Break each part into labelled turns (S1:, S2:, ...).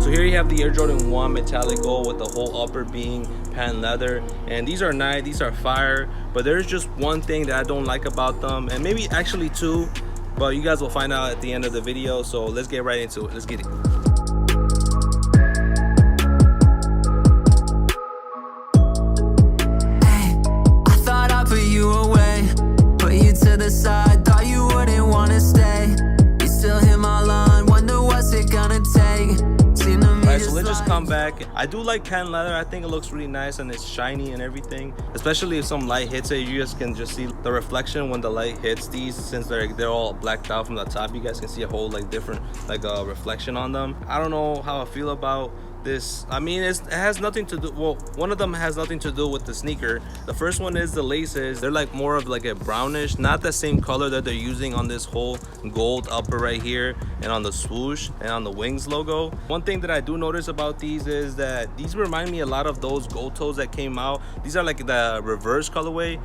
S1: So here you have the Air Jordan 1 metallic gold with the whole upper being patent leather, and these are nice, these are fire, but there's just one thing that I don't like about them, and maybe actually two, but you guys will find out at the end of the video. So let's get right into it. Let's get it.
S2: Hey, I thought I'd put you away, put you to the side, thought you wouldn't want to stay. You still hit my line, wonder what's it gonna take.
S1: Alright, so let's just come back. I do like patent leather. I think it looks really nice and it's shiny and everything, especially if some light hits it. You guys can just see the reflection when the light hits these. Since they're all blacked out from the top, you guys can see a whole like different reflection on them. I don't know how I feel about this. I mean, it has nothing to do, well, one of them has nothing to do with the sneaker. The first one is the laces. They're like more of like a brownish, not the same color that they're using on this whole gold upper right here and on the swoosh and on the wings logo. One thing that I do notice about these is that these remind me a lot of those gold toes that came out. These are like the reverse colorway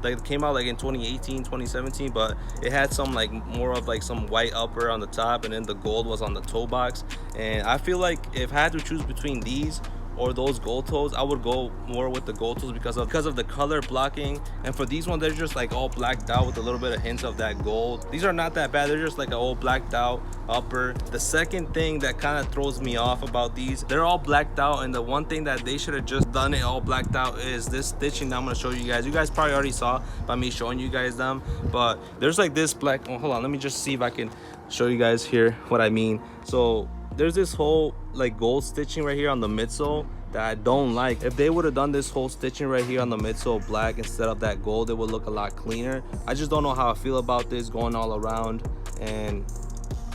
S1: that came out like in 2018, 2017, but it had some like more of like some white upper on the top, and then the gold was on the toe box. And I feel like if I had to choose between these or those gold toes, I would go more with the gold toes because of the color blocking. And for these ones, they're just like all blacked out with a little bit of hints of that gold. These are not that bad. They're just like an old blacked out upper. The second thing that kind of throws me off about these, they're all blacked out, and the one thing that they should have just done it all blacked out is this stitching that I'm going to show you guys. You guys probably already saw by me showing you guys them, but there's like this black, oh, hold on, let me just see if I can show you guys here what I mean. So there's this whole like gold stitching right here on the midsole that I don't like. If they would have done this whole stitching right here on the midsole black instead of that gold, it would look a lot cleaner. I just don't know how I feel about this going all around and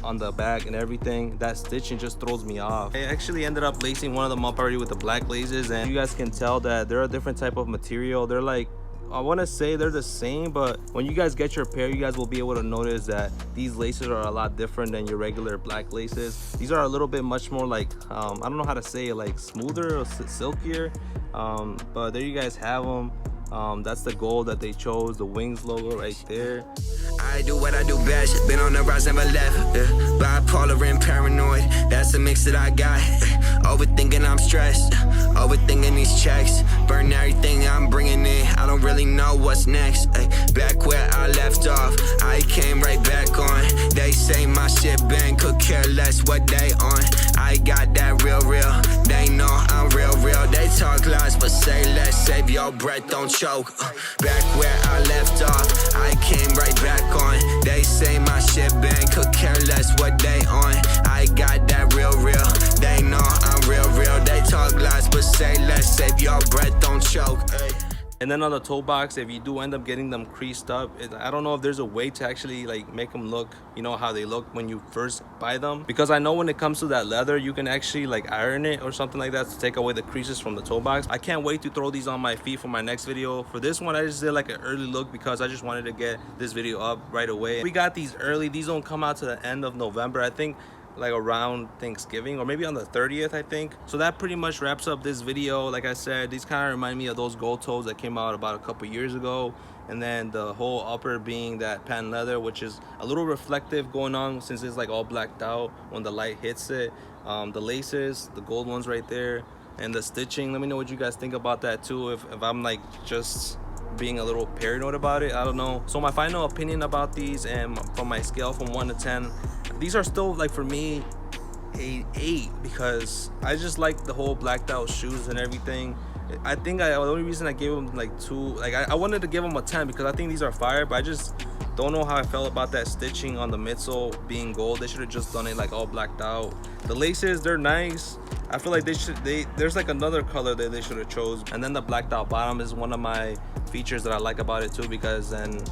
S1: on the back and everything. That stitching just throws me off. I actually ended up lacing one of them up already with the black laces, and you guys can tell that they're a different type of material. They're like, I want to say they're the same, but when you guys get your pair, you guys will be able to notice that these laces are a lot different than your regular black laces. These are a little bit much more like, I don't know how to say it, like smoother or silkier, but there you guys have them. That's the gold that they chose, the wings logo right there.
S3: I do what I do best, been on the rise, never left. Bipolar and paranoid, that's the mix that I got. Overthinking, I'm stressed, overthinking these checks. Burn everything I'm bringing in, I don't really know what's next. Back where I left off, I came right back on. They say my shit bang, could care less what they on. I got that real, they know I'm real. They talk lies, but say less, save your breath, don't choke. Back where I left off, I came right back on. They say my shit bang, could care less what they on. I got that real, they know I'm real. They talk lies, but say less, save your breath, don't choke.
S1: And then on the toe box, if you do end up getting them creased up, I don't know if there's a way to actually like make them look, you know, how they look when you first buy them. Because I know when it comes to that leather, you can actually like iron it or something like that to take away the creases from the toe box. I can't wait to throw these on my feet for my next video. For this one, I just did like an early look because I just wanted to get this video up right away. We got these early. These don't come out to the end of November. I think like around Thanksgiving or maybe on the 30th, I think. So that pretty much wraps up this video. Like I said, these kind of remind me of those gold toes that came out about a couple years ago, and then the whole upper being that patent leather, which is a little reflective going on since it's like all blacked out when the light hits it. The laces, the gold ones right there, and the stitching. Let me know what you guys think about that too, if I'm like just being a little paranoid about it. I don't know. So my final opinion about these, and from my scale from 1 to 10, these are still like for me a 8 because I just like the whole blacked out shoes and everything. I think the only reason I gave them like 2, like I wanted to give them a 10 because I think these are fire, but I just don't know how I felt about that stitching on the midsole being gold. They should have just done it like all blacked out. The laces, they're nice. I feel like there's like another color that they should have chose. And then the blacked out bottom is one of my features that I like about it too, because then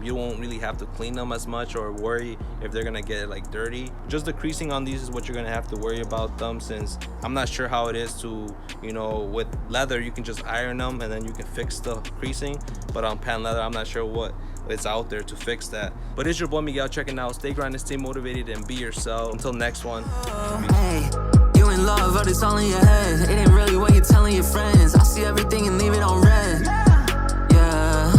S1: you won't really have to clean them as much or worry if they're gonna get like dirty. Just the creasing on these is what you're gonna have to worry about them, since I'm not sure how it is to, you know, with leather you can just iron them and then you can fix the creasing, but on patent leather I'm not sure what it's out there to fix that. But it's your boy Miguel checking out. Stay grinding, stay motivated, and be yourself. Until next one.
S2: Hey, you in love, but it's all in your head. It ain't really what you're telling your friends. I see everything and leave it on red. Yeah.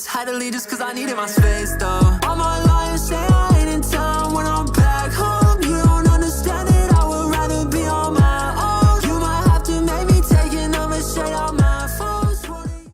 S2: Had to leave just cause I needed my space though.